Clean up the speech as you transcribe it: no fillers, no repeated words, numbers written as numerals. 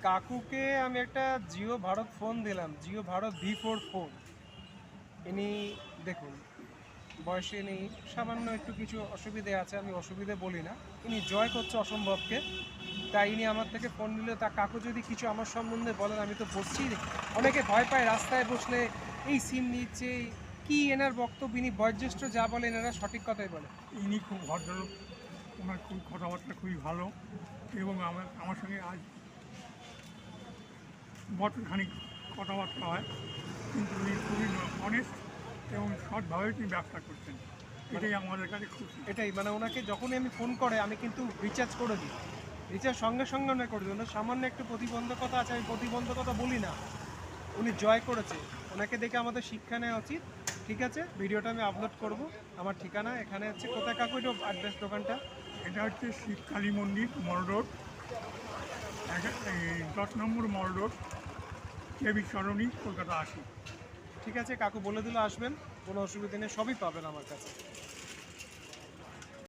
কাকুকে আমি একটা জিও ভারত ফোন দিলাম, জিও ভারত V4 ফোন। ইনি দেখুন বয়সে নেই, সামান্য একটু কিছু অসুবিধে আছে, আমি অসুবিধে বলি না, ইনি জয় করছে অসম্ভবকে। তাই ইনি আমার থেকে ফোন নিলে তা কাকু যদি কিছু আমার সম্বন্ধে বলেন, আমি তো বসছি। অনেকে ভয় পায় রাস্তায় বসলে এই সিম নিচ্ছে, কি এনার বক্তব্য? ইনি বয়োজ্যেষ্ঠ, যা বলেন এনারা সঠিক কথাই বলে। ইনি খুব ভদ্রলোক, ওনার খুব কথাবার্তা খুবই ভালো এবং আমার আমার সঙ্গে আজ বছরখানিক কথাবার্তা হয়, কিন্তু উনি খুবই অনেস্ট এবং সৎভাবে তিনি ব্যবসা করছেন, এটাই আমাদের কাছে খুশি। এটাই মানে ওনাকে যখনই আমি ফোন করে আমি কিন্তু রিচার্জ করে দিই, রিচার্জ সঙ্গে সঙ্গে ওনাকে করে দিই। ওনার সামান্য একটু প্রতিবন্ধকতা আছে, আমি প্রতিবন্ধকতা বলি না, উনি জয় করেছে, ওনাকে দেখে আমাদের শিক্ষা নেওয়া উচিত। ঠিক আছে, ভিডিওটা আমি আপলোড করব। আমার ঠিকানা এখানে হচ্ছে, কোথায় কাকু এটা অ্যাড্রেস দোকানটা? এটা হচ্ছে শিব কালী মন্দির মল রোড, 10 নম্বর মল রোড, কেবি সরণি, কলকাতা 80। ঠিক আছে কাকু বলে দিলে আসবেন, কোনো অসুবিধা নেই, সবই পাবেন আমার কাছে।